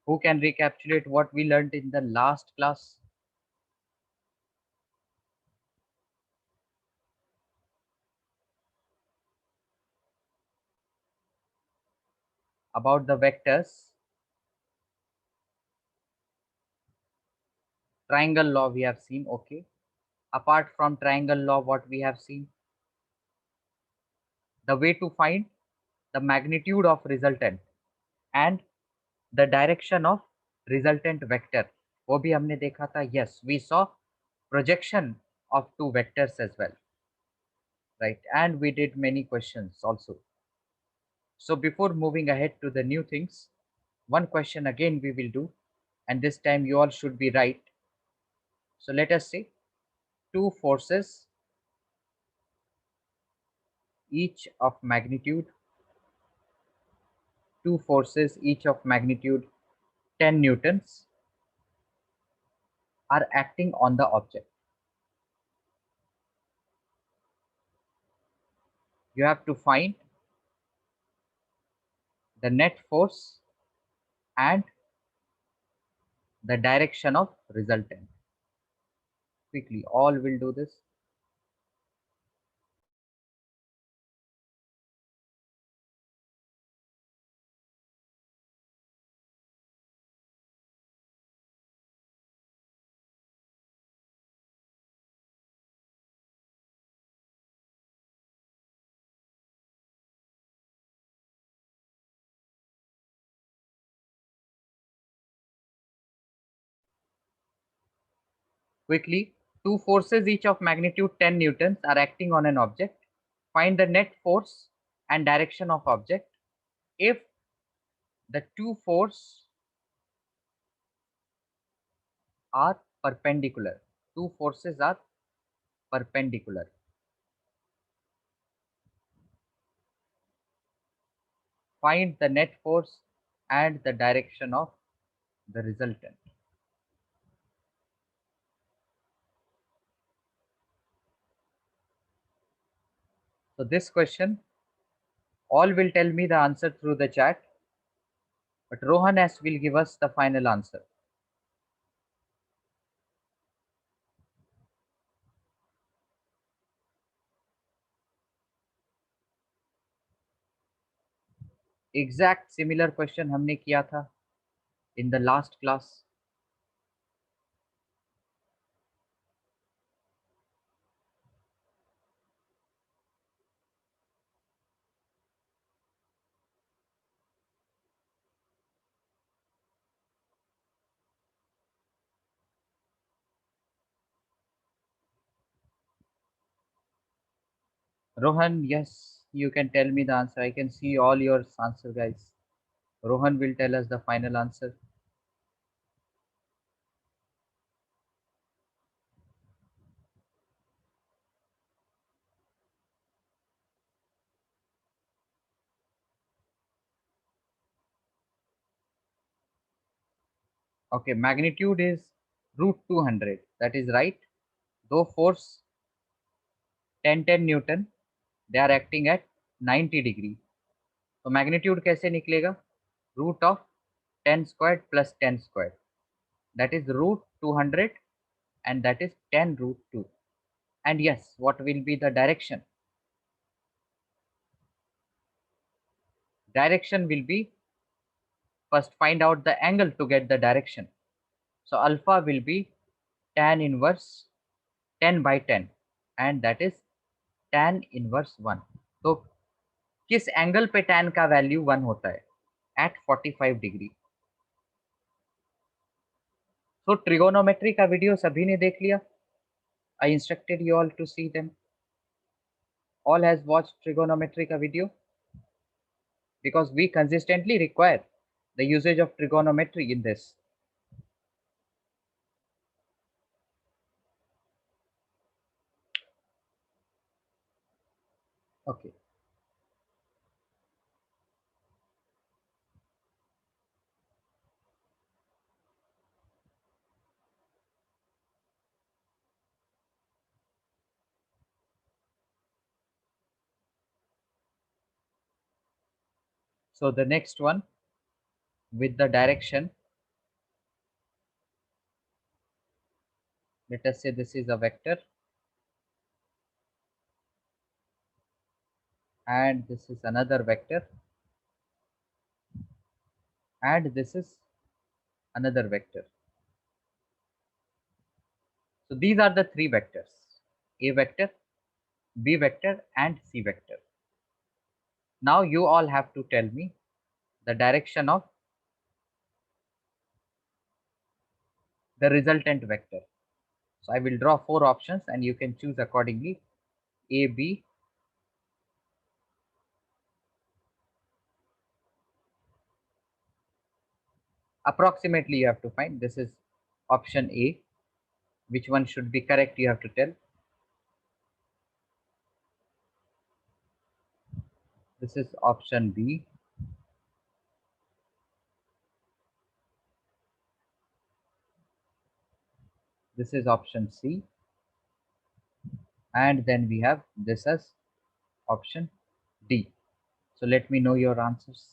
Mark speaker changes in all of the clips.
Speaker 1: Who can recapitulate what we learned in the last class? About the vectors. Triangle law we have seen, okay. Apart from triangle law, what we have seen? The way to find the magnitude of resultant and the direction of resultant vector. वो भी हमने देखा था. Yes, we saw projection of two vectors as well, right? And we did many questions also. So before moving ahead to the new things, one question again we will do, and this time you all should be right. So let us say two forces, each of magnitude, each of magnitude 10 newtons are acting on the object. You have to find the net force and the direction of resultant. Quickly, all will do this. Quickly, two forces each of magnitude 10 newtons are acting on an object. Find the net force and direction of object if the two forces are perpendicular. Two forces are perpendicular. Find the net force and the direction of the resultant. So this question, all will tell me the answer through the chat, but Rohan S will give us the final answer. Exact similar question हमने किया था in the last class. Rohan, yes, you can tell me the answer. I can see all your answer, guys. Rohan will tell us the final answer. Okay, magnitude is root 200. That is right. Though force 10 Newton, they are acting at 90 degree. तो magnitude कैसे निकलेगा? Root of 10 squared plus 10 squared. That is root 200 and that is 10 root 2. And yes, what will be the direction? Direction will be, first find out the angle to get the direction. So alpha will be tan inverse 10 by 10 and that is tan inverse 1. तो किस angle पे tan का value 1 होता है? At 45 degree. तो trigonometry का video सभी ने देख लिया? I instructed you all to see them. All has watched trigonometry का video? Because we consistently require the usage of trigonometry in this. Okay. So the next one with the direction, Let us say this is a vector and this is another vector and this is another vector. So these are the three vectors: A vector, B vector and C vector. Now you all have to tell me the direction of the resultant vector. So I will draw four options and you can choose accordingly: A, B, approximately you have to find. This is option A. Which one should be correct you have to tell. This is option B. This is option C. And then we have this as option D. So let me know your answers.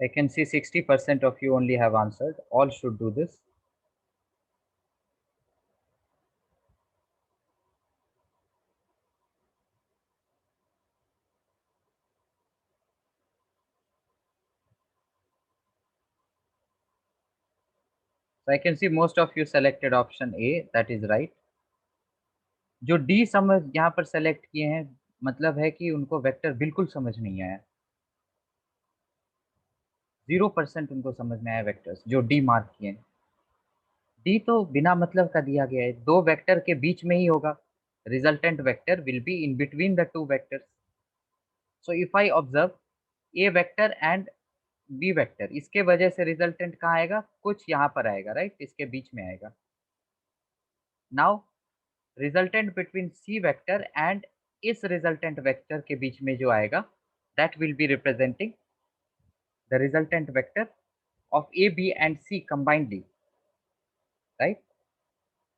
Speaker 1: I can see 60% of you only have answered. All should do this. So I can see most of you selected option A. That is right. जो D समझ यहाँ पर select किए हैं मतलब है कि उनको वेक्टर बिल्कुल समझ नहीं आया. 0% उनको समझ में आया वेक्टर्स जो डी मार्क किए हैं. डी तो बिना मतलब का दिया गया है, दो वेक्टर के बीच में ही होगा. Resultant vector will be in between the two vectors. So if I observe A vector and B vector, इसके वजह से रिजल्टेंट कहाँ आएगा, कुछ यहाँ पर आएगा, राइट, इसके बीच में आएगा. Now resultant between c vector and इस रिजल्टेंट वेक्टर के बीच में जो आएगा, that will be representing the resultant vector of a b and c combinedly, right.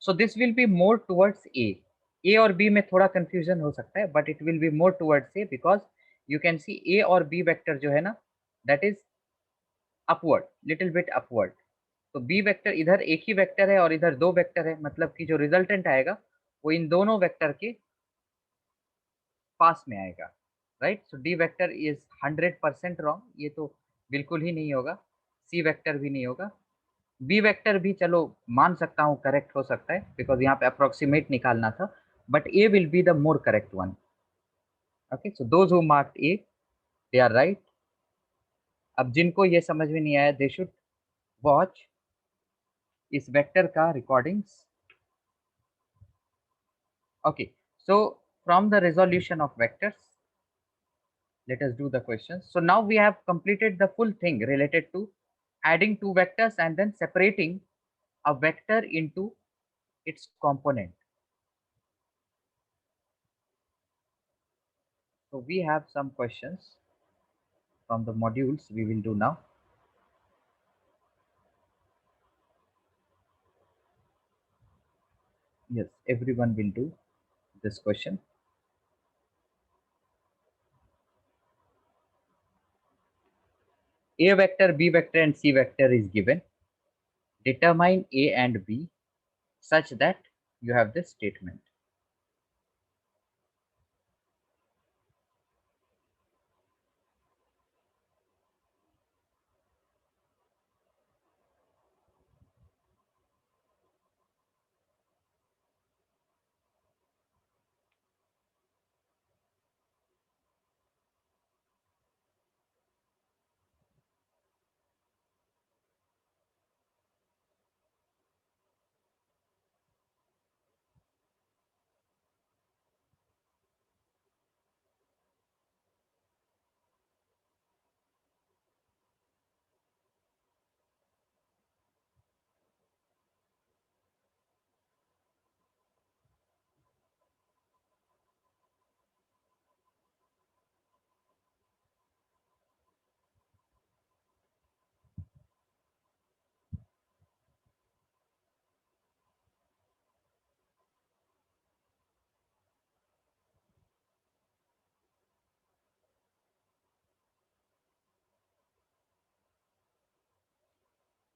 Speaker 1: So this will be more towards a और बी में थोड़ा कंफ्यूजन हो सकता है but it will be more towards a because you can see a और b vector जो है ना, that is upward, little bit upward. तो बी वेक्टर इधर एक ही वेक्टर है और इधर दो वेक्टर है, मतलब कि जो रिजल्टेंट आएगा वो इन दोनों वेक्टर के पास में आएगा, right. So D vector is 100% wrong, ये तो बिल्कुल ही नहीं होगा. सी वेक्टर भी नहीं होगा. बी वेक्टर भी चलो मान सकता हूँ करेक्ट हो सकता है बिकॉज यहाँ पे अप्रोक्सीमेट निकालना था, but A will be the more correct one. Okay, so those who marked A, they are right. अब जिनको ये समझ में नहीं आया, दे शुड वॉच इस वेक्टर का recordings. Okay, so from the resolution of vectors, let us do the questions. So now we have completed the full thing related to adding two vectors and then separating a vector into its component. So we have some questions from the modules we will do now. Yes, everyone will do this question. A vector, B vector and C vector is given. Determine A and B such that you have this statement.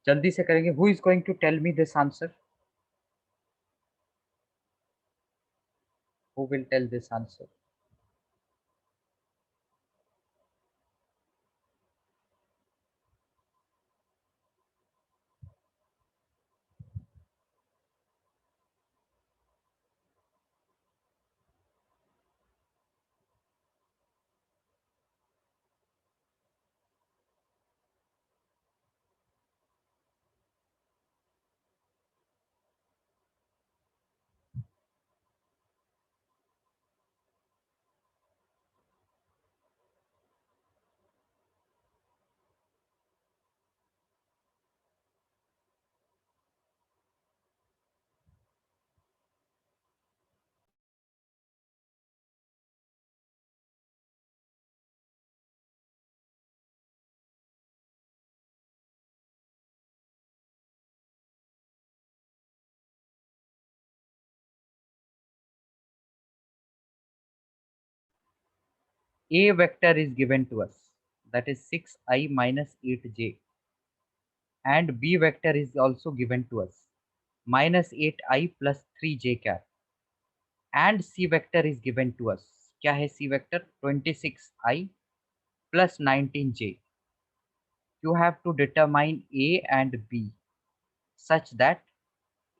Speaker 1: जल्दी से करेंगे. Who is going to tell me this answer? Who will tell this answer? A vector is given to us, that is 6i minus 8j, and B vector is also given to us, minus 8i plus 3j cap, and C vector is given to us. क्या है C vector? 26i plus 19j. You have to determine A and B such that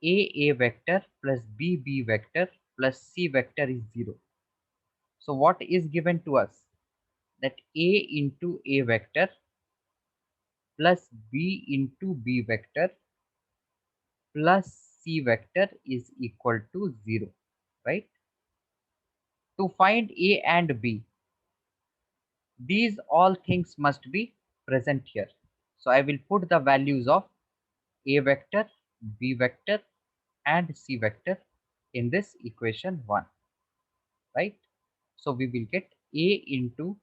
Speaker 1: A vector plus B vector plus C vector is 0. So what is given to us? That A into A vector plus B into B vector plus C vector is equal to 0, right? To find A and B, these all things must be present here. So I will put the values of A vector, B vector and C vector in this equation 1, right? So we will get A into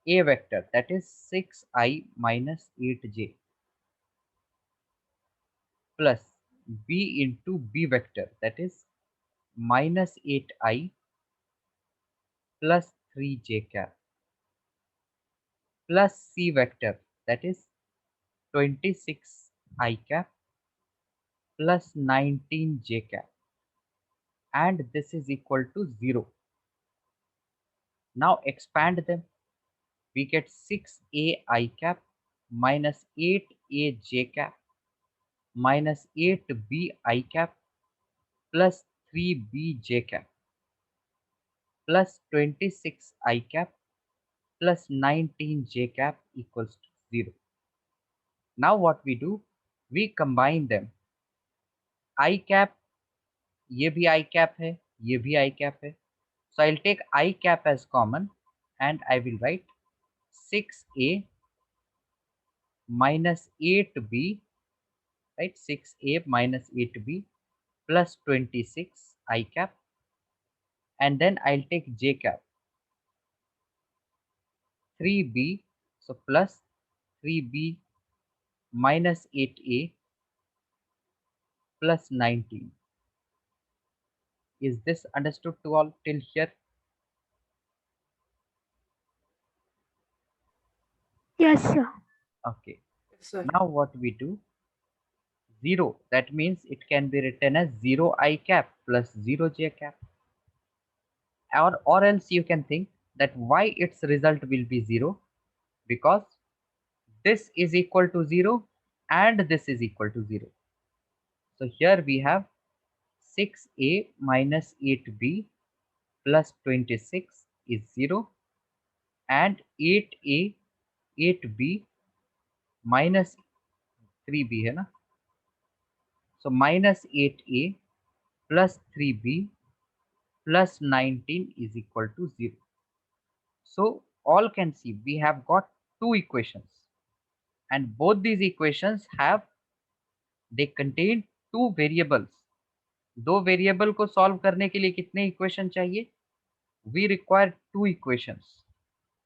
Speaker 1: A vector, that is 6i minus 8j, plus B into B vector, that is minus 8i plus 3j cap, plus C vector, that is 26i cap plus 19j cap, and this is equal to 0. Now expand them. We get 6ai cap minus 8aj cap minus 8bi cap plus 3bj cap plus 26i cap plus 19j cap equals to 0. Now what we do? We combine them. I cap, ये भी I cap है, ये भी I cap है. So I'll take I cap as common and I will write 6a minus 8b, right? 6a minus 8b plus 26 I cap, and then I'll take j cap 3b, so plus 3b minus 8a plus 19. Is this understood to all till here?
Speaker 2: Yes, sir.
Speaker 1: Okay.
Speaker 3: Yes, sir.
Speaker 1: Now what we do? 0. That means it can be written as 0 I cap plus 0 j cap. Or else you can think that why its result will be 0, because this is equal to 0 and this is equal to 0. So here we have 6a minus 8b plus 26 is 0, and 8a 8b minus 3b है ना, so minus 8a plus 3b plus 19 is equal to 0. So all can see we have got two equations, and both these equations have, they contain two variables. दो variable को solve करने के लिए कितने equation चाहिए? We require two equations,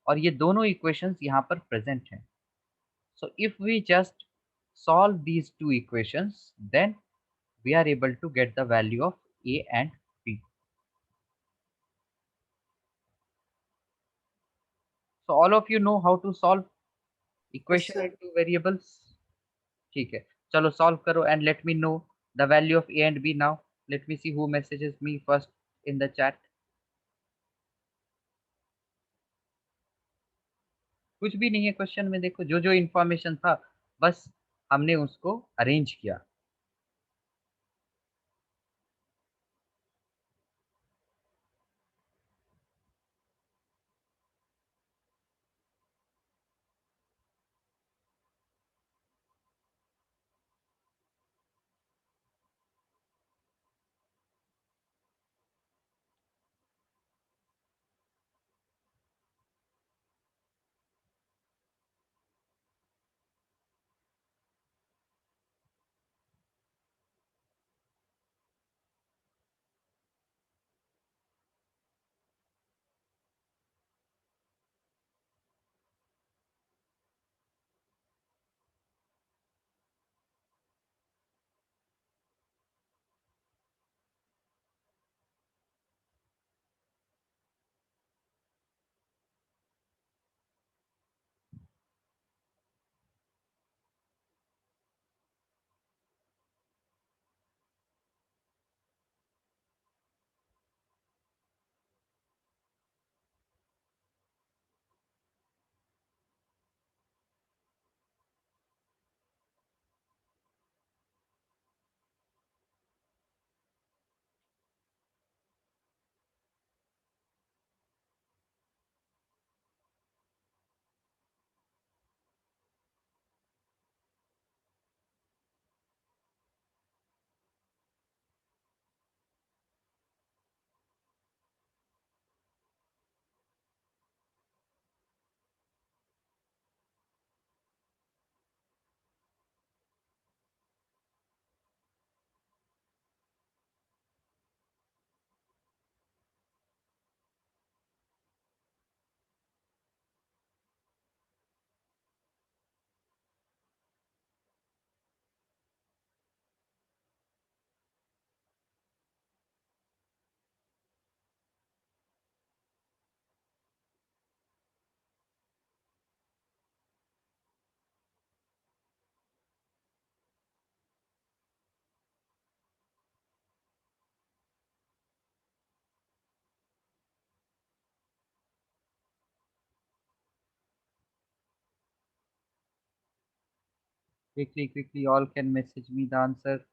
Speaker 1: और ये दोनों इक्वेशंस यहाँ पर प्रेजेंट हैं. So if we just solve these two equations, then we are able to get the value of A and B. So all of you know how to solve
Speaker 3: Yes,
Speaker 1: equation
Speaker 3: sir.
Speaker 1: of two variables? ठीक है, चलो solve करो and let me know the value of A and B now. Let me see who messages me first in the chat. कुछ भी नहीं है question में, देखो जो जो इंफॉर्मेशन था बस हमने उसको अरेंज किया. Quickly quickly all can message me the answer.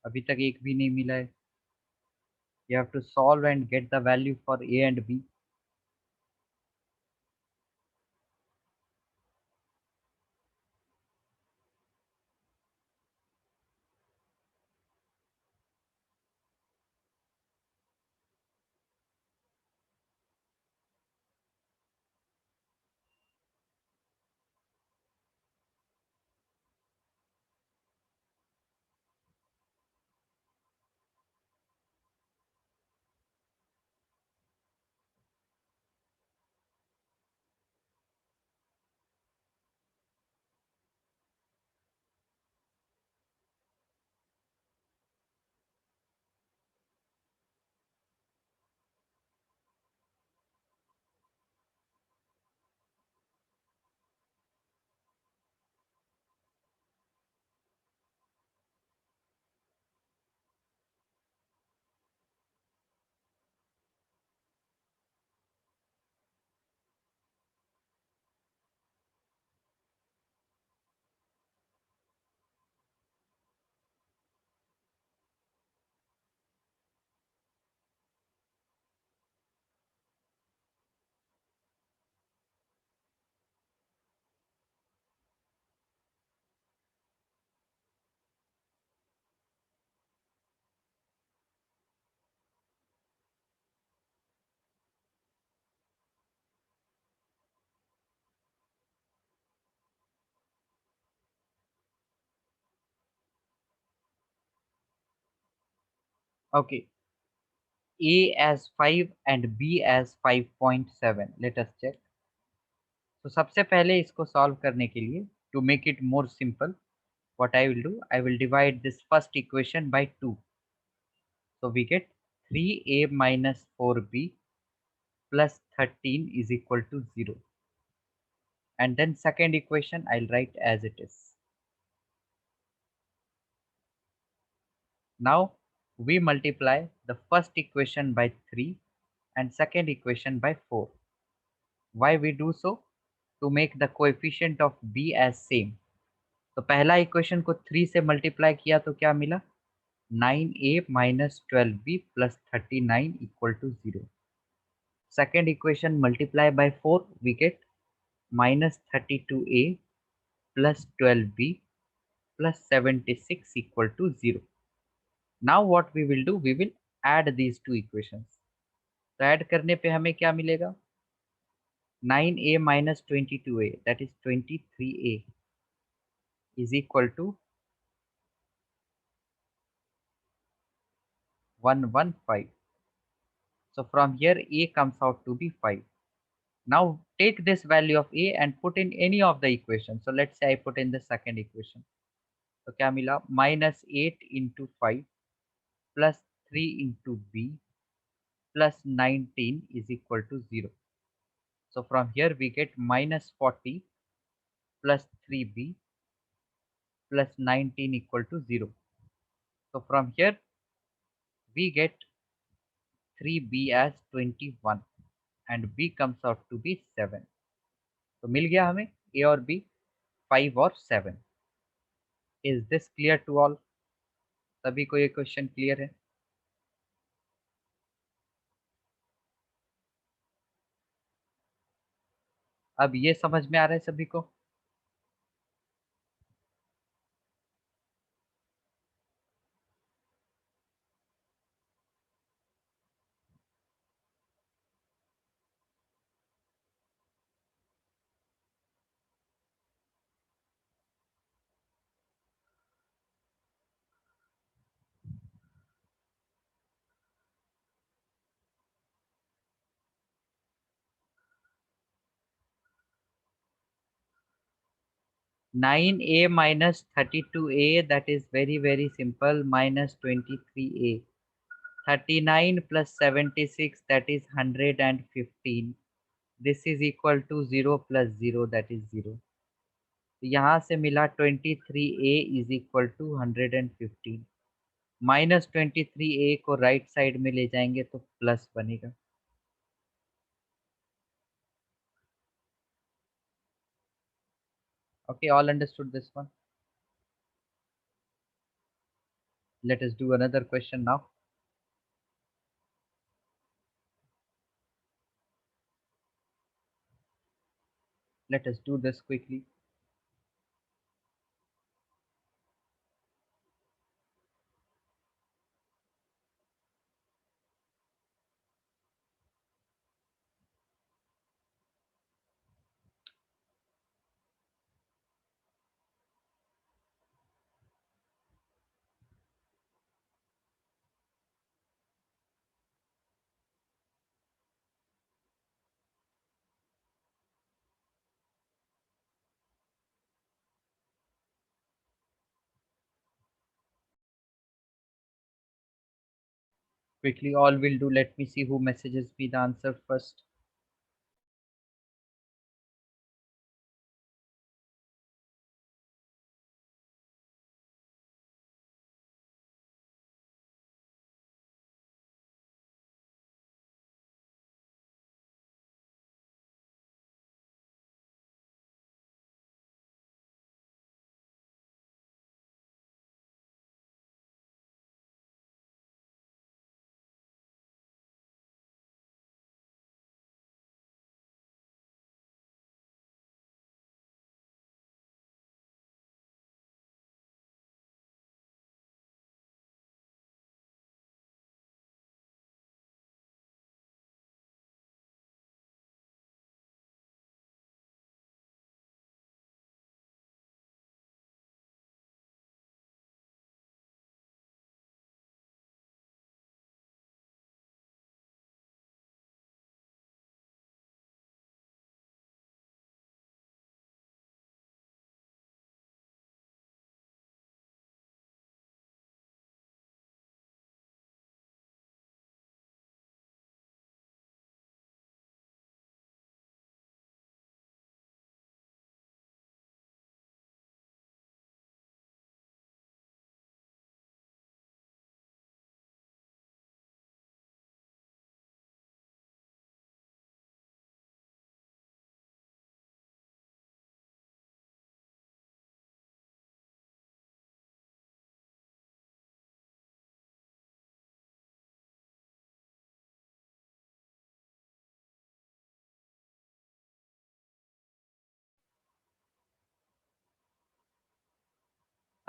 Speaker 1: अभी तक एक भी नहीं मिला है. You have to solve and get the value for A and B. Okay, A as 5 and B as 5.7. Let us check. तो सबसे पहले इसको सॉल्व करने के लिए to make it more simple what I will do, I will divide this first equation by 2. So we get 3a minus 4b plus 13 is equal to 0. And then second equation I'll write as it is. Now we multiply the first equation by 3 and second equation by 4. Why we do so? To make the coefficient of b as same. तो पहला equation को 3 से multiply किया तो क्या मिला? 9a minus 12b plus 39 equal to 0. Second equation multiply by 4, we get minus 32a plus 12b plus 76 equal to 0. Now what we will do, we will add these two equations. तो add करने पे हमें क्या मिलेगा? 9a minus 22a, that is 23a, is equal to 115. So from here a comes out to be 5. Now take this value of a and put in any of the equations. So let's say I put in the second equation. So क्या मिला? Minus 8 into 5 plus 3 into b plus 19 is equal to 0. So from here we get minus 40 plus 3b plus 19 equal to 0. So from here we get 3b as 21 and b comes out to be 7. तो मिल गया हमें a और b 5 और 7. Is this clear to all? सभी को ये question clear है? अब ये समझ में आ रहा है सभी को? 9a minus 32a, that is very simple, minus 23a. 39 plus 76, that is 115. This is equal to 0 plus 0, that is 0. तो यहाँ से मिला 23a is equal to 115. Minus 23a को राइट साइड में ले जाएंगे तो प्लस बनेगा. Okay, all understood this one? Let us do another question now. Let us do this quickly. Quickly, all will do. Let me see who messages me the answer first.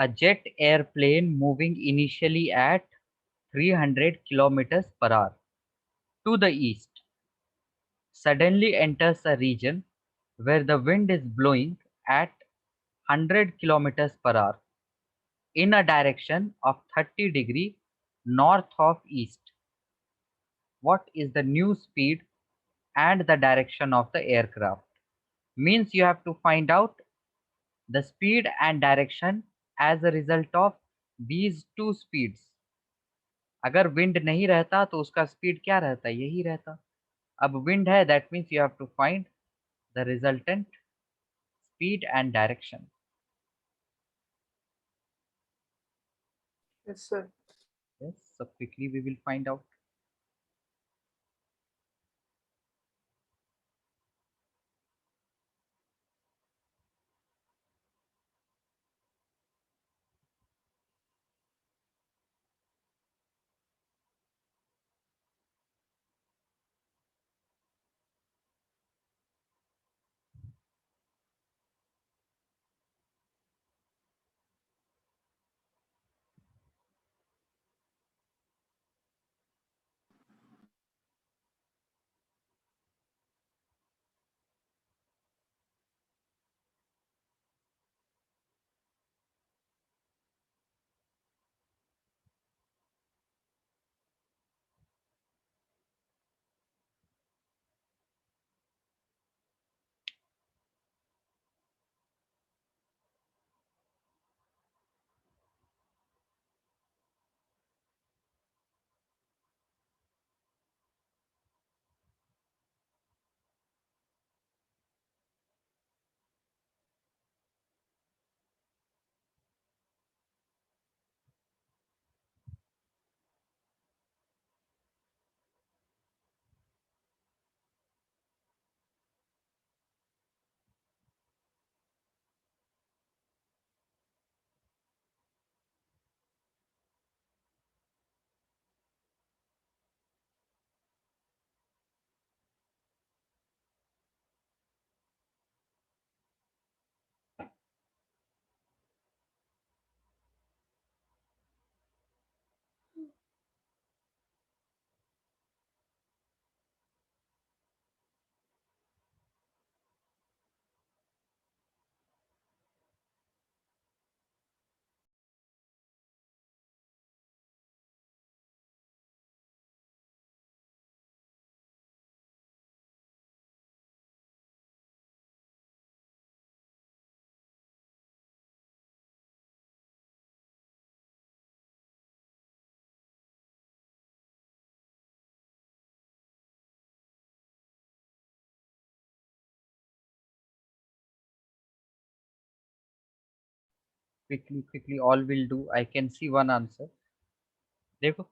Speaker 1: A jet airplane moving initially at 300 kilometers per hour to the east suddenly enters a region where the wind is blowing at 100 kilometers per hour in a direction of 30 north of east. What is the new speed and the direction of the aircraft? Means you have to find out the speed and direction as a result of these two speeds. अगर wind नहीं रहता तो उसका speed क्या रहता, यही रहता. अब विंड है, that means you have to find the resultant speed and direction.
Speaker 2: Yes, sir.
Speaker 1: Yes, so quickly we will find out. Quickly all will do. I can see one answer. देखो,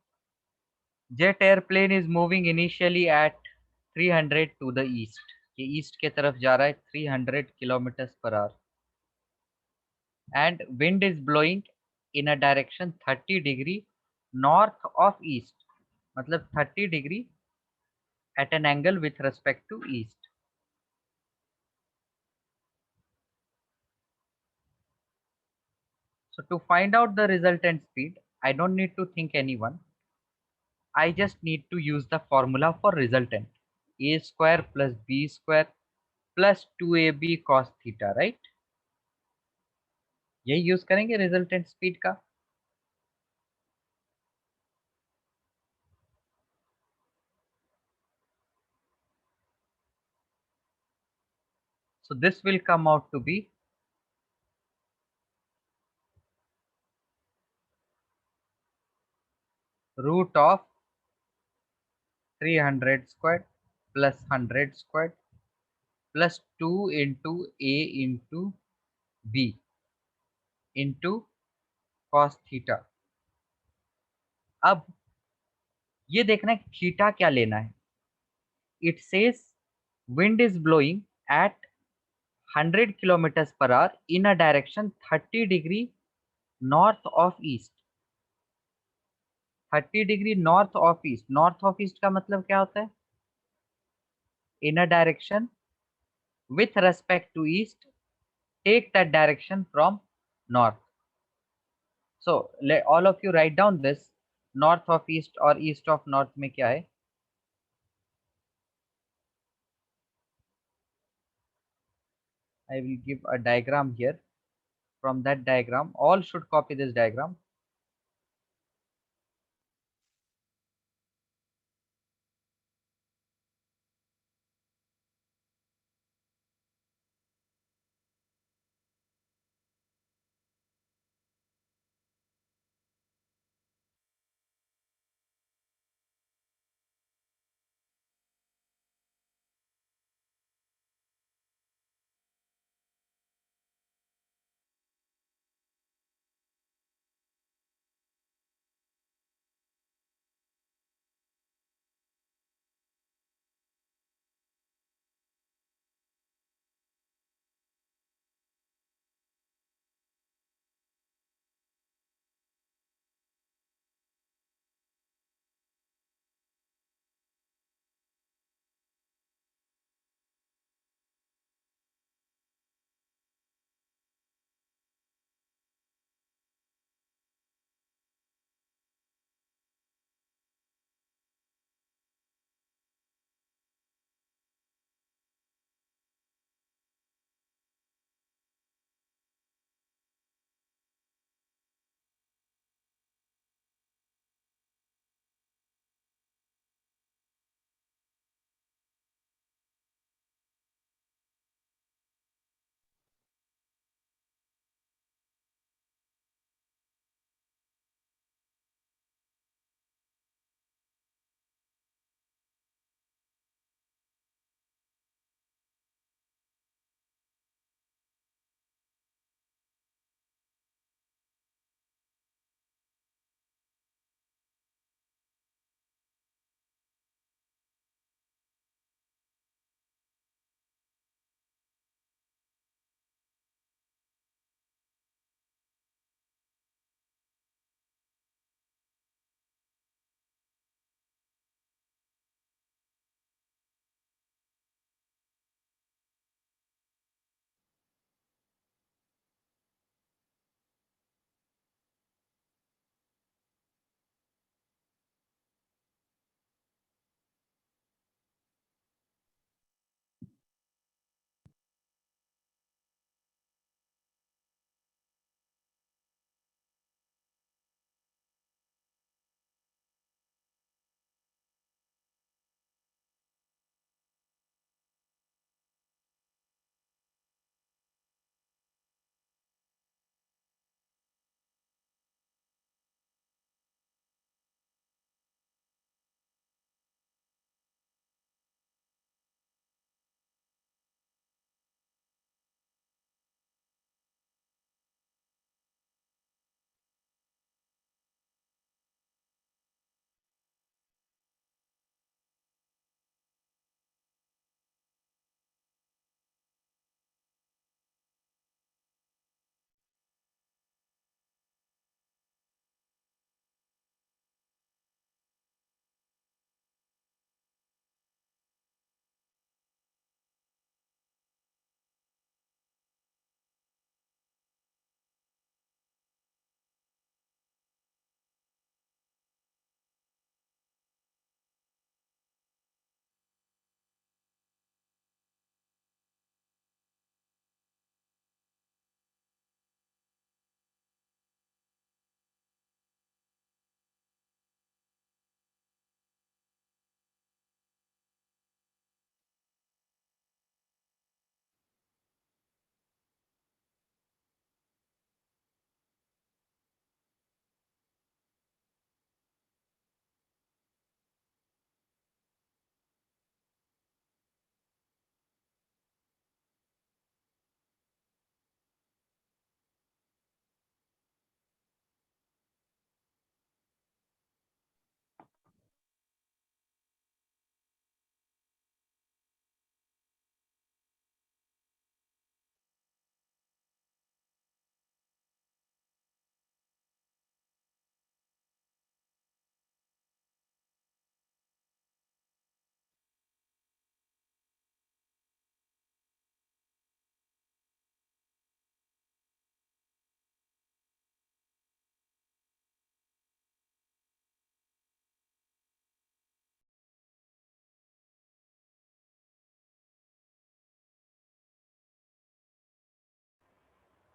Speaker 1: jet airplane is moving initially at 300 to the east. ये east के तरफ जा रहा है 300 kilometre per hour, and wind is blowing in a direction 30 north of east, मतलब 30 at an angle with respect to east. So to find out the resultant speed, I don't need to think anyone. I just need to use the formula for resultant. A square plus B square plus 2AB cos theta, right? यही use करेंगे resultant speed का. So this will come out to be root of 300 squared plus 100 squared plus 2 into A into B into cos theta. अब ये देखना है theta क्या लेना है. It says wind is blowing at 100 kilometers per hour in a direction 30 north of east. 30 north of east. North of east का मतलब क्या होता है? In a direction with respect to east, take that direction from north. So let all of you write down this. North of east or east of north में क्या है? I will give a diagram here. From that diagram, all should copy this diagram.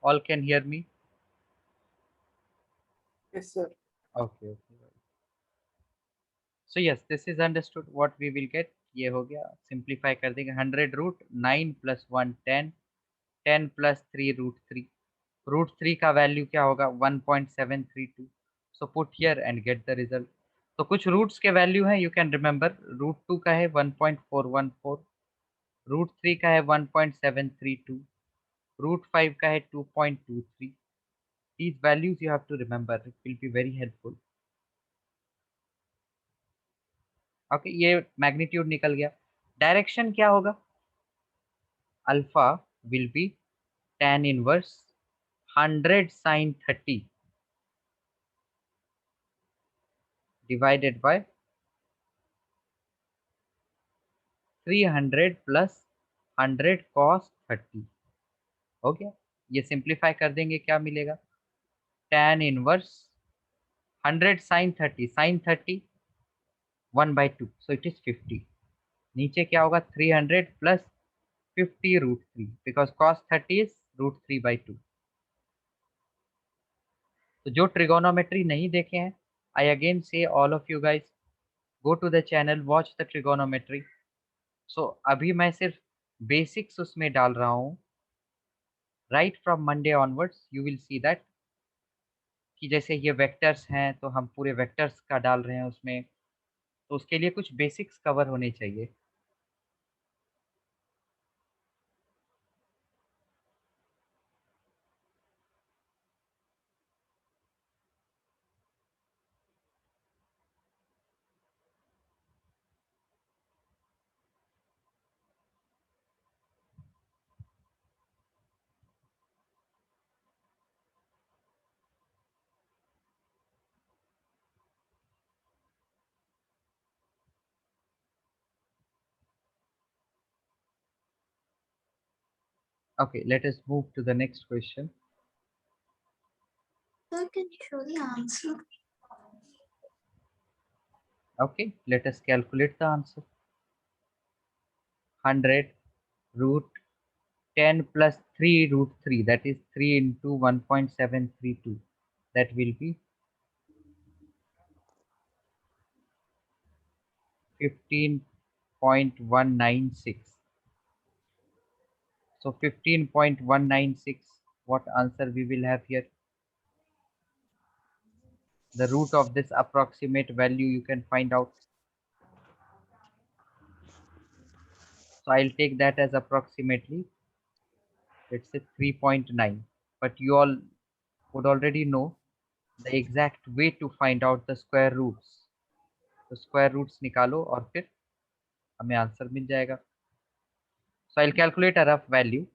Speaker 1: All can hear me?
Speaker 2: Yes, sir.
Speaker 1: Okay, okay. So yes, this is understood. What we will get, ये हो गया, simplify कर देंगे. 100 root 9 plus 1 10, 10 plus 3 root 3. Root 3 का value क्या होगा? 1.732. So put here and get the result. तो कुछ रूट्स के वैल्यू है, यू कैन रिमेम्बर. रूट 2 का है 1.414, रूट 3 का है 1.732, रूट 5 का है 2.23. These values you have to remember. It will be very helpful. Okay, ये मैग्नीट्यूड निकल गया. डायरेक्शन क्या होगा? Alpha will be tan inverse 100 sin 30 divided by 300 plus 100 cos 30. हो गया. ये सिंप्लीफाई कर देंगे, क्या मिलेगा? tan inverse 100 sin 30, sin 30 1/2, so it is 50. नीचे क्या होगा? 300 plus 50 root 3, because cos 30 is root 3/2. तो जो ट्रिगोनोमेट्री नहीं देखे हैं, I again say all of you guys, go to the channel, watch the trigonometry. So अभी मैं सिर्फ बेसिक्स उसमें डाल रहा हूँ. Right from Monday onwards you will see that कि जैसे ये वेक्टर्स हैं तो हम पूरे वेक्टर्स का डाल रहे हैं उसमें, तो उसके लिए कुछ बेसिक्स कवर होने चाहिए. Okay, let us move to the next question.
Speaker 2: Sir, can you show the answer?
Speaker 1: Okay, let us calculate the answer. 100 root 10 plus 3 root 3, that is 3 into 1.732, that will be 15.196. So 15.196, what answer we will have here? The root of this approximate value you can find out. So I'll take that as approximately, let's say 3.9. But you all would already know the exact way to find out the square roots. तो square roots निकालो और फिर हमें answer मिल जाएगा. So I'll calculate a rough value.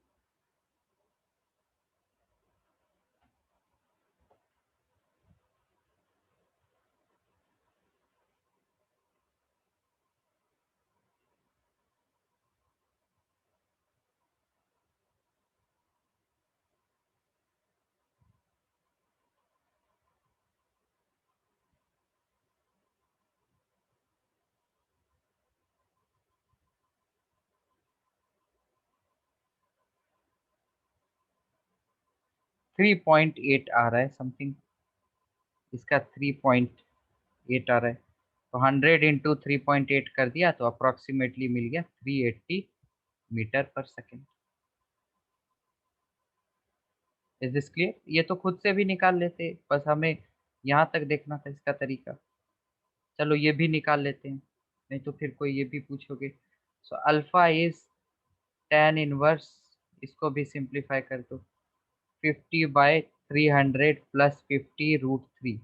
Speaker 1: Three point eight आ रहा है something. इसका 3.8 आ रहा है. तो 100 इंटू 3.8 कर दिया तो अप्रोक्सीमेटली मिल गया 380 मीटर पर सेकेंड. Is this clear? ये तो खुद से भी निकाल लेते, बस हमें यहाँ तक देखना था इसका तरीका. चलो ये भी निकाल लेते हैं, नहीं तो फिर कोई ये भी पूछोगे. So alpha is tan inverse, इसको भी सिंप्लीफाई कर दो. 50/300 प्लस 50 रूट 3.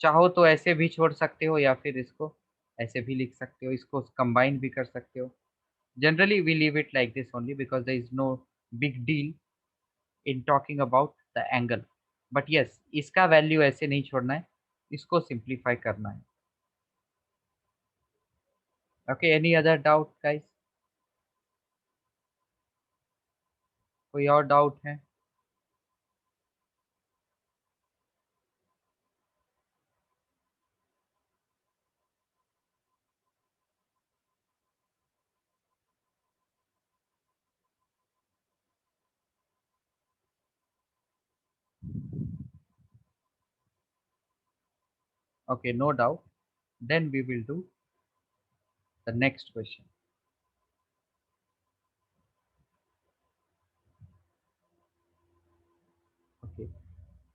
Speaker 1: चाहो तो ऐसे भी छोड़ सकते हो या फिर इसको ऐसे भी लिख सकते हो, इसको कंबाइन भी कर सकते हो. Generally we leave it like this only because there is no big deal in talking about the angle. But yes, इसका वैल्यू ऐसे नहीं छोड़ना है, इसको सिंप्लीफाई करना है. Okay, any other doubt guys? कोई और डाउट है? Okay, no doubt. Then we will do the next question. Okay,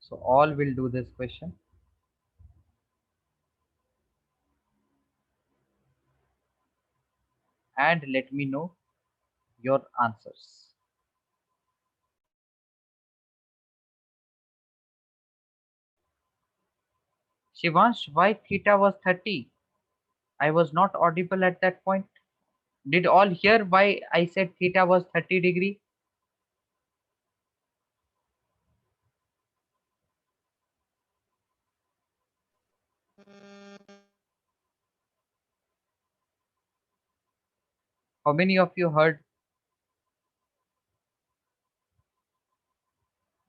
Speaker 1: so all will do this question. And let me know your answers. Shivansh, why theta was 30? I was not audible at that point. Did all hear why I said theta was 30 degree? How many of you heard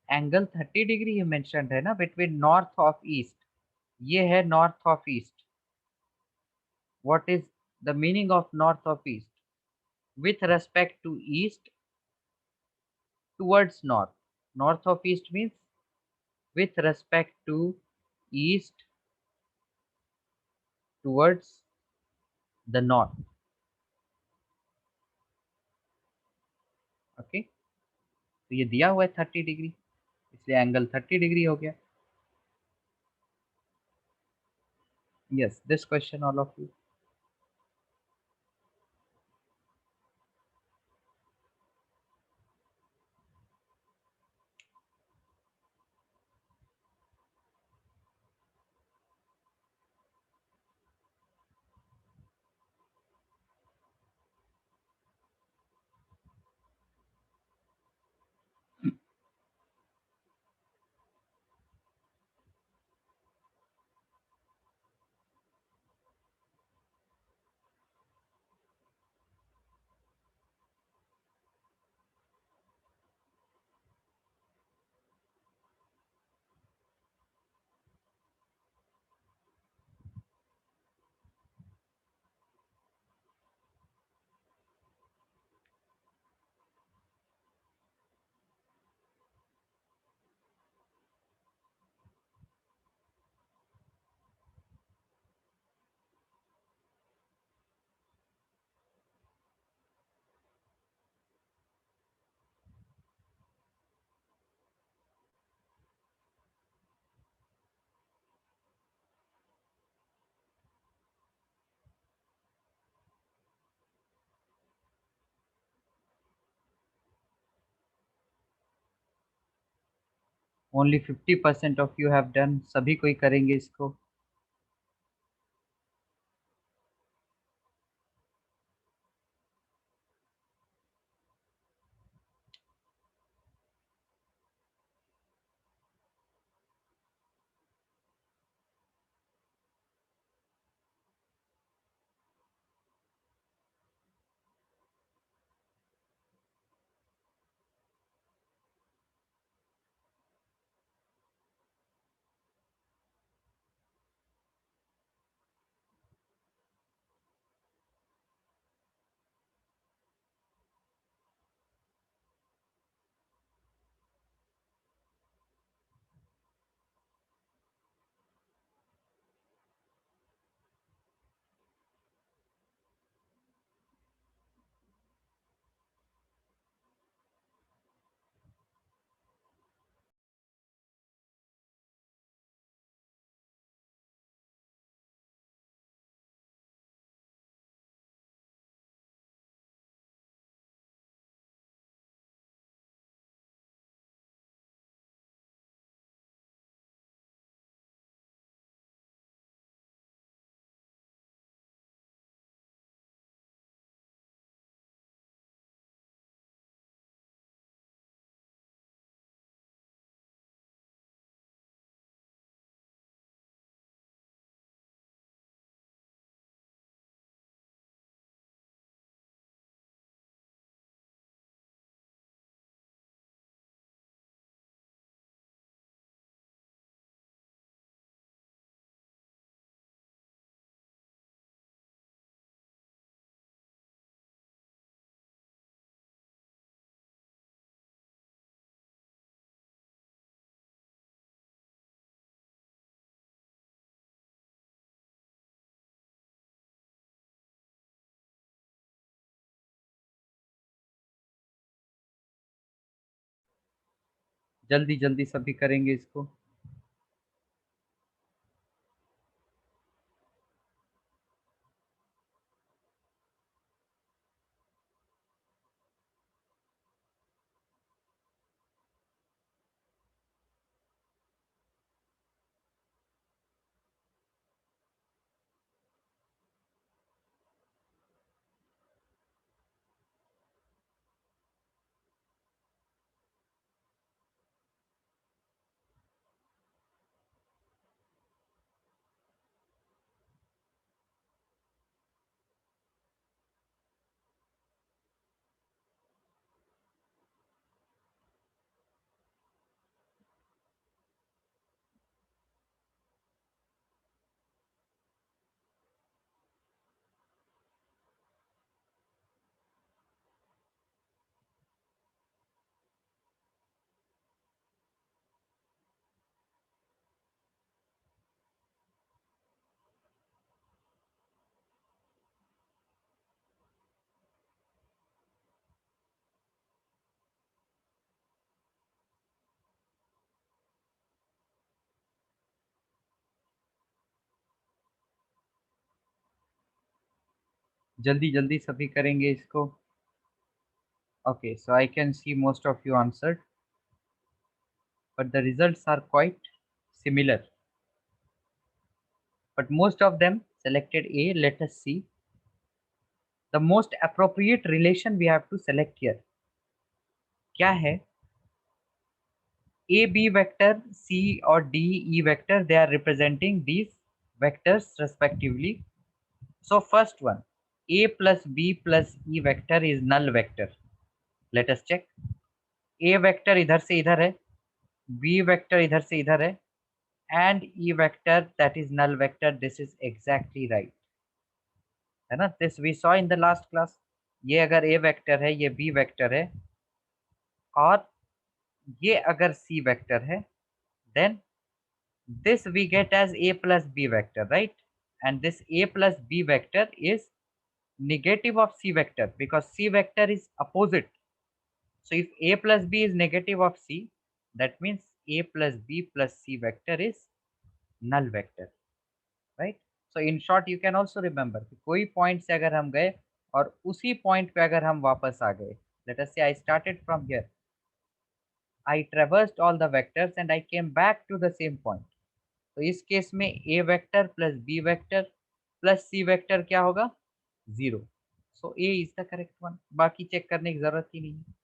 Speaker 1: angle 30 degree ही mentioned है ना between north of east. ये है north of east. What is the meaning of north of east? With respect to east towards north. North of east means with respect to east towards the north. Okay, तो ये दिया हुआ है 30 degree, इसलिए angle 30 degree हो गया. Yes, this question all of you. Only 50% of you have done. सभी कोई करेंगे इसको. जल्दी जल्दी सभी करेंगे इसको। जल्दी जल्दी सभी करेंगे इसको। Okay, so I can see most of you answered, but the results are quite similar. But most of them selected A. Let us see the most appropriate relation we have to select here. क्या है? A, B vector, C or D, E vector, they are representing these vectors respectively. So first one, A plus B plus E vector is null vector. Let us check. A vector इधर से इधर है, B vector इधर से इधर है, and E vector that is null vector. This is exactly right, है ना? This we saw in the last class. ये अगर A vector है, ये B vector है, और ये अगर C vector है, then this we get as A plus B vector, right? And this A plus B vector is negative of C vector because C vector is opposite. So if A plus B is negative of C, that means A plus B plus C vector is null vector, right? So in short you can also remember कि कोई point से अगर हम गए और उसी point पे अगर हम वापस आ गए, let us say I started from here, I traversed all the vectors and I came back to the same point. तो इस केस में A vector plus B vector plus C vector क्या होगा? 0. सो A is the correct one, बाकी check करने की जरूरत ही नहीं है।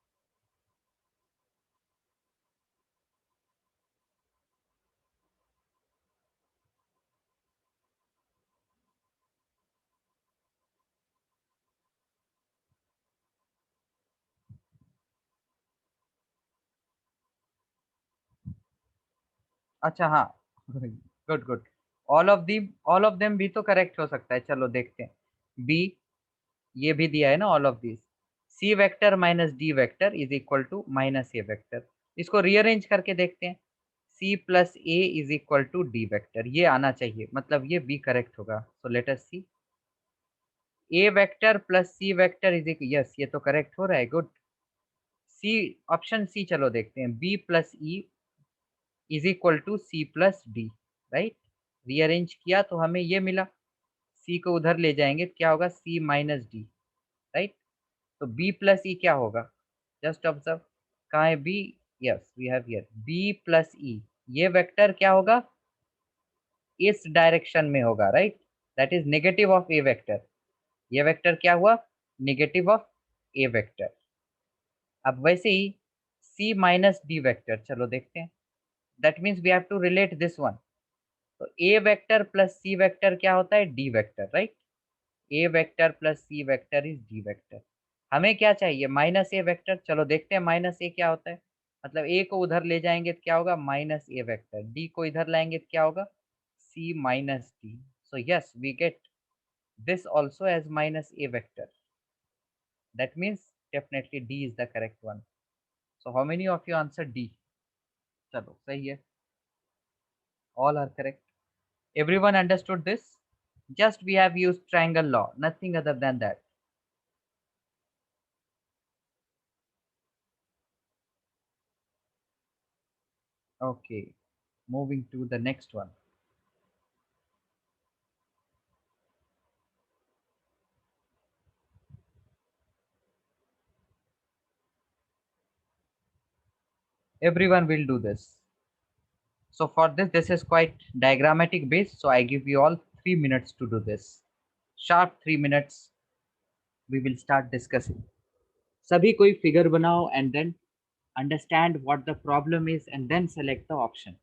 Speaker 1: अच्छा हाँ, good good. All of them भी तो करेक्ट हो सकता है, चलो देखते हैं। बी, ये भी दिया है ना all of this. C vector minus D vector is equal to minus A vector, इसको रीअरेंज करके देखते हैं। C plus A is equal to D vector, ये आना चाहिए, मतलब ये बी करेक्ट होगा। So let us see, A vector plus C vector is equal, yes ये तो करेक्ट हो रहा है, गुड। सी, ऑप्शन सी चलो देखते हैं, B plus E is equal to C plus D, right? Rearrange किया तो हमें ये मिला, सी को उधर ले जाएंगे तो क्या होगा? C minus d, right? तो बी प्लस ई क्या होगा? जस्ट ऑब्जर्व, कहाँ है b? Yes we have here b plus e, ये वेक्टर क्या होगा? इस डायरेक्शन में होगा, right? That is negative of a vector. ये वेक्टर क्या हुआ? Negative of a vector. अब वैसे ही सी माइनस डी वेक्टर चलो देखते हैं, that means we have to relate this one. तो a vector plus C vector क्या होता है? D vector, right? A vector plus C vector is D vector. हमें क्या चाहिए? Minus A vector. चलो देखते हैं माइनस ए क्या होता है, मतलब ए को उधर ले जाएंगे तो क्या होगा? Minus A vector. डी को इधर लाएंगे तो क्या होगा? C minus d. So yes we get this also as minus a vector, that means definitely D is the correct one. So how many of you answered D? चलो सही है, all are correct. Everyone understood this? Just we have used triangle law, nothing other than that. Okay, moving to the next one. Everyone will do this. So for this is quite diagrammatic based. So I give you all 3 minutes to do this. Sharp 3 minutes. We will start discussing. सभी कोई figure बनाओ and then understand what the problem is and then select the option.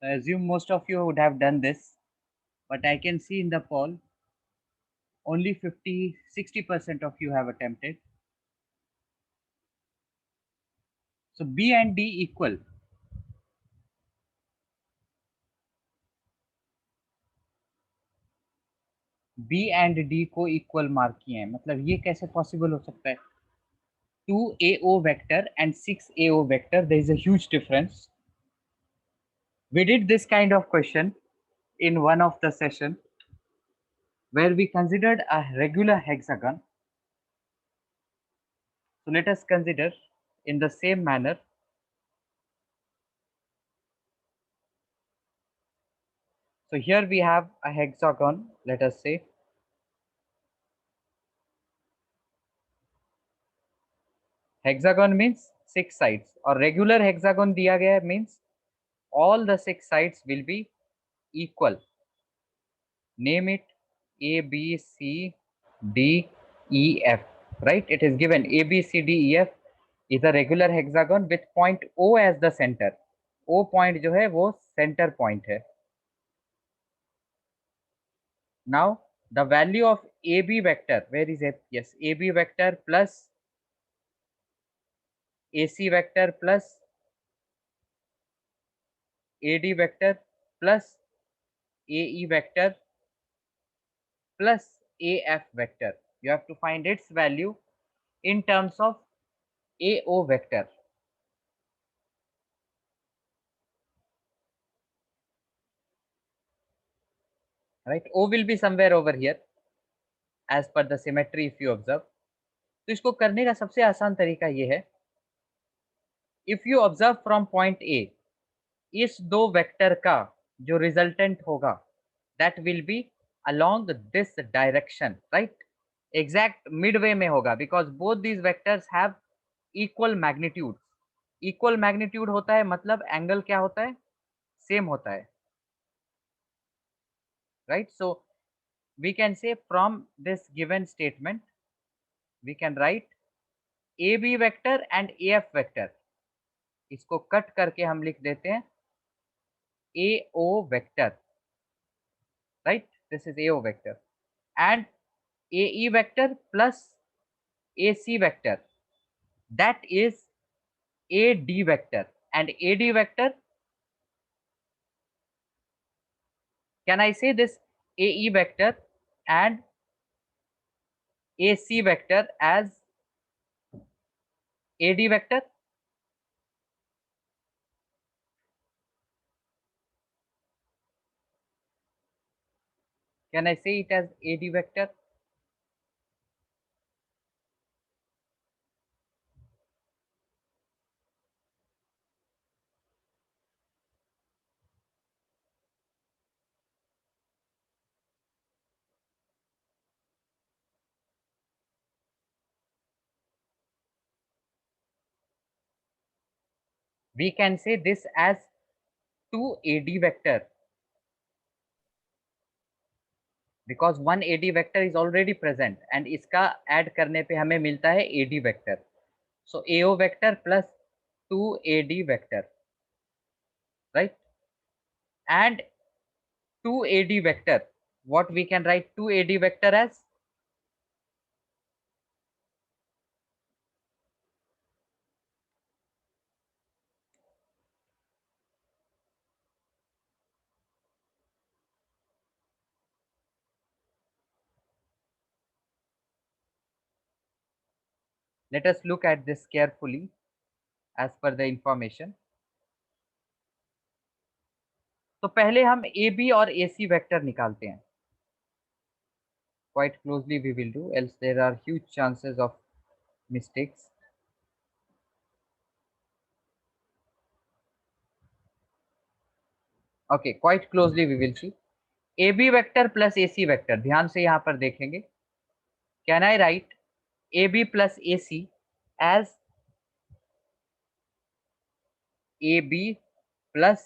Speaker 1: I assume most of you would have done this, but I can see in the poll only 50-60% of you have attempted. So B and D equal. B and D को equal mark किए हैं, मतलब ये कैसे possible हो सकता है? 2 AO vector and 6 AO vector, there is a huge difference. We did this kind of question in one of the session where we considered a regular hexagon. So let us consider in the same manner. So here we have a hexagon, let us say. Hexagon means 6 sides, or regular hexagon दिया गया है means all the 6 sides will be equal. Name it A, B, C, D, E, F. Right? It is given A, B, C, D, E, F is a regular hexagon with point O as the center. O point जो है वो center point है. Now the value of AB vector, where is it? Yes, AB vector plus AC vector plus AD vector plus AE vector plus AF vector. You have to find its value in terms of AO vector. Right? O will be somewhere over here as per the symmetry if you observe. तो इसको करने का सबसे आसान तरीका ये है, if you observe from point A, इस दो वेक्टर का जो रिजल्टेंट होगा that will be along this direction, right? Exact midway में होगा because both these vectors have equal magnitude. Equal magnitude होता है मतलब एंगल क्या होता है? सेम होता है, right? So we can say from this given statement we can write AB vector and AF vector. इसको कट करके हम लिख देते हैं AO vector, right? This is AO vector and AE vector plus AC vector, that is AD vector, and AD vector, can I say this AE vector and AC vector as AD vector? Can I say it as AD vector? We can say this as 2 AD vector because one AD vector is already present and इसका add करने पे हमें मिलता है AD vector. So AO vector plus 2AD vector, right? And 2AD vector, what we can write 2AD vector as? Let us look at this carefully as per the information. तो पहले हम AB और AC vector निकालते हैं. Quite closely we will do, else there are huge chances of mistakes. Okay, quite closely we will see. AB vector plus AC vector, ध्यान से यहाँ पर देखेंगे. Can I write AB plus AC as AB plus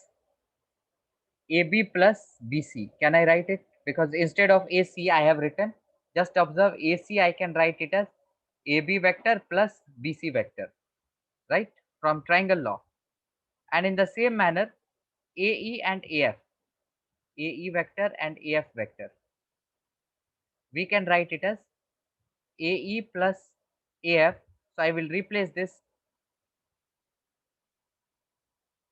Speaker 1: BC? Can I write it? Because instead of AC I have written, just observe AC, I can write it as AB vector plus BC vector, right? From triangle law. And in the same manner, AE and AF, AE vector and AF vector. We can write it as AE plus AF. So I will replace this.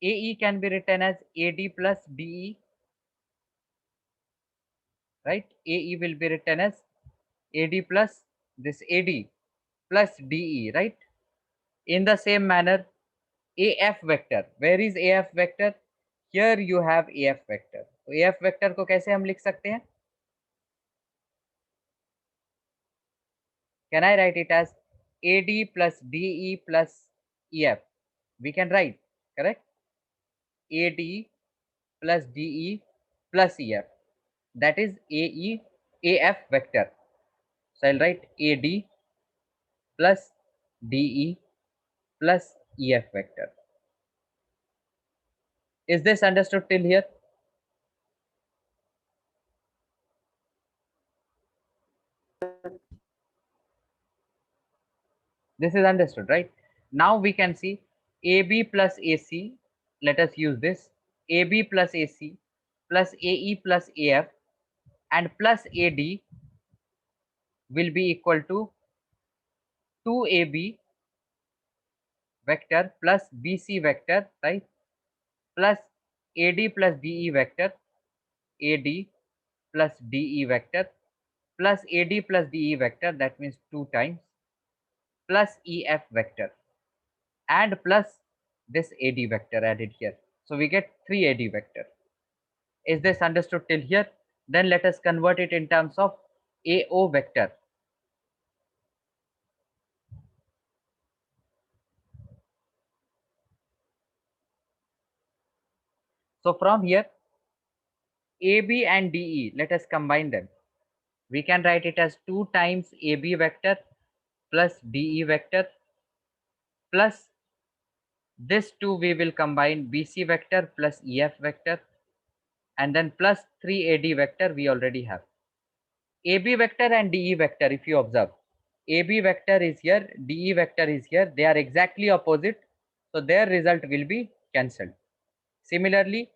Speaker 1: AE can be written as AD plus DE, right? AE will be written as AD plus this AD plus DE, right? In the same manner, AF vector. Where is AF vector? Here you have AF vector. तो AF vector को कैसे हम लिख सकते हैं? Can I write it as AD plus DE plus EF? We can write, correct? AD plus DE plus EF. That is AE AF vector. So I'll write AD plus DE plus EF vector. Is this understood till here? This is understood, right? Now we can see AB plus AC. Let us use this. AB plus AC plus AE plus AF and plus AD will be equal to 2AB vector plus BC vector, right? Plus AD plus DE vector, AD plus DE vector plus AD plus DE vector, that means 2 times, plus EF vector and plus this AD vector added here. So we get 3 AD vector. Is this understood till here? Then let us convert it in terms of AO vector. So from here, AB and DE, let us combine them. We can write it as 2 times AB vector plus DE vector plus this 2 we will combine BC vector plus EF vector and then plus 3 AD vector we already have. AB vector and DE vector, if you observe, AB vector is here, DE vector is here, they are exactly opposite, so their result will be cancelled. Similarly,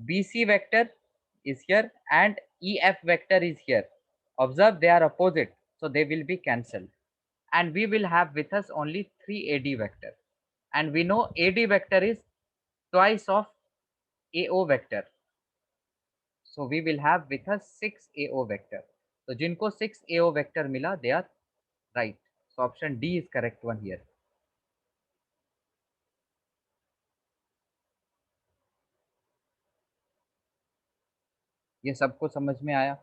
Speaker 1: BC vector is here and EF vector is here. Observe, they are opposite, so they will be cancelled. And we will have with us only 3 AD vector. And we know AD vector is twice of AO vector. So we will have with us 6 AO vector. So जिनको 6 AO vector mila, they are right. So option D is correct one here. ये सबको समझ में आया?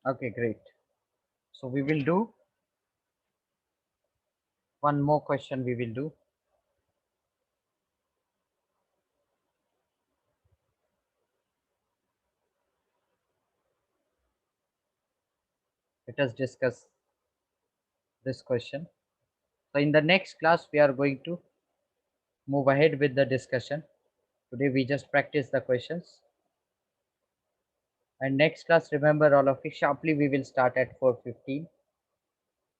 Speaker 1: Okay, great. So we will do one more question we will do. Let us discuss this question. So in the next class, we are going to move ahead with the discussion. Today we just practice the questions And next class, remember all of you, sharply we will start at 4:15.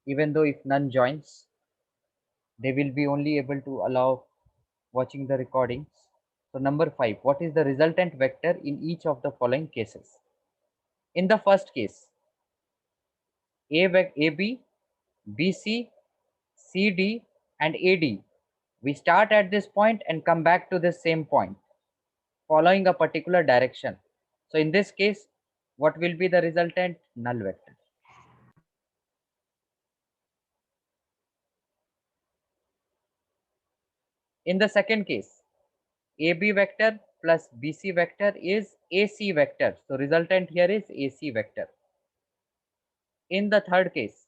Speaker 1: Even though if none joins, they will be only able to allow watching the recordings. So number 5, what is the resultant vector in each of the following cases? In the first case, AB, BC, CD and AD, we start at this point and come back to the same point following a particular direction. So in this case, what will be the resultant? Null vector. In the second case, AB vector plus BC vector is AC vector. So resultant here is AC vector. In the third case,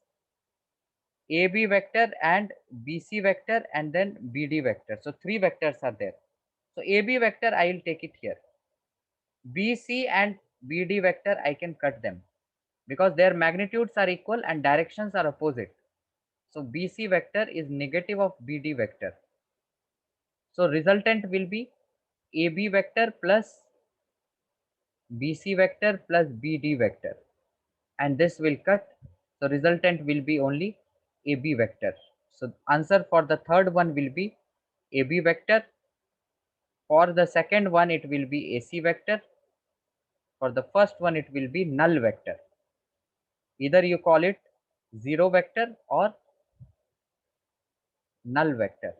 Speaker 1: AB vector and BC vector and then BD vector. So three vectors are there. So AB vector, I will take it here. BC and BD vector, I can cut them because their magnitudes are equal and directions are opposite. So BC vector is negative of BD vector. So resultant will be AB vector plus BC vector plus BD vector, and this will cut. So resultant will be only AB vector. So answer for the third one will be AB vector. For the second one, it will be AC vector. For the first one, it will be null vector. Either you call it zero vector or null vector.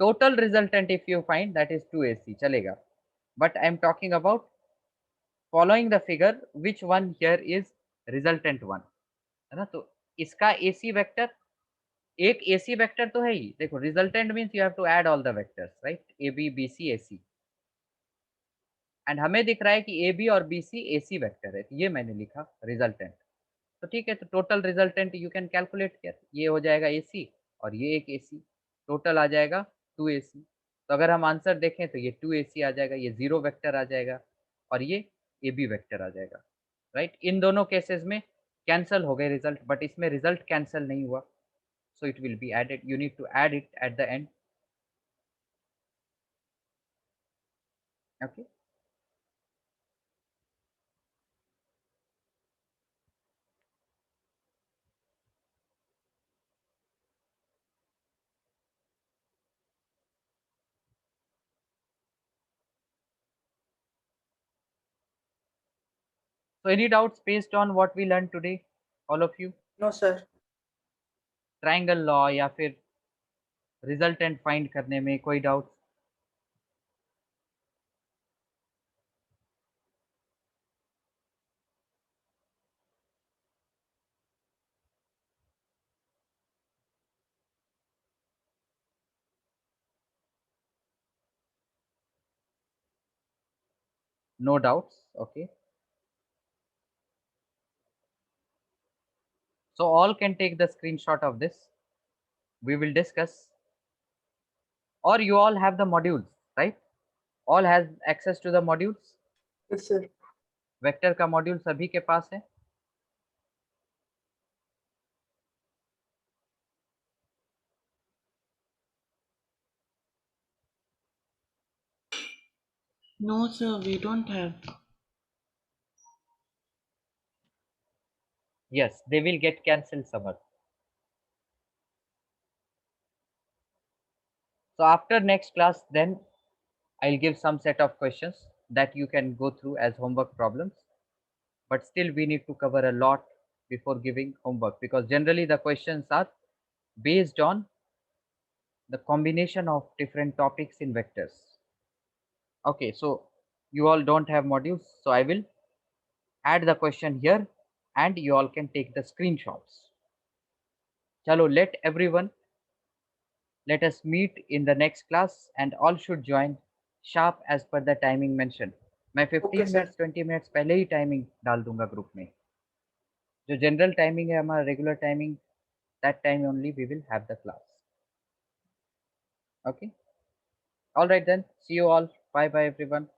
Speaker 1: Total resultant, if you find, that is 2AC, chalega. But I am talking about following the figure, which one here is resultant one, है ना? तो इसका AC vector, एक AC vector तो है ही. देखो, resultant means you have to add all the vectors, right? AB, BC, AC. And हमें दिख रहा है कि AB और BC AC वेक्टर है, तो ये मैंने लिखा रिजल्टेंट. तो ठीक है, तो total resultant you can calculate कर, ये हो जाएगा AC और ये एक AC, टोटल आ जाएगा 2AC. तो अगर हम आंसर देखें तो ये 2AC आ जाएगा, ये जीरो वेक्टर आ जाएगा और ये AB वेक्टर आ जाएगा, राइट? इन दोनों केसेस में कैंसिल हो गए रिजल्ट, बट इसमें रिजल्ट कैंसिल नहीं हुआ, so it will be added. You need to add it at the end. Okay, so any doubts based on what we learned today, all of you?
Speaker 2: No, sir.
Speaker 1: Triangle law या फिर resultant find करने में कोई doubt? No doubts. Okay, so all can take the screenshot of this. We will discuss, or you all have the modules, right? All has access to the modules.
Speaker 2: Yes, sir.
Speaker 1: Vector का module सभी के पास है.
Speaker 3: No, sir, we don't have.
Speaker 1: Yes, they will get cancelled, Samar. So after next class, then I'll give some set of questions that you can go through as homework problems, but still we need to cover a lot before giving homework, because generally the questions are based on the combination of different topics in vectors. Okay, so you all don't have modules, so I will add the question here and you all can take the screenshots. Chalo, let us meet in the next class and all should join sharp as per the timing mentioned. मैं 15
Speaker 2: sir.
Speaker 1: Minutes 20 minutes पहले ही timing डाल दूंगा group में. जो general timing है हमारा regular timing, that time only we will have the class. Okay, all right then, see you all, bye bye everyone.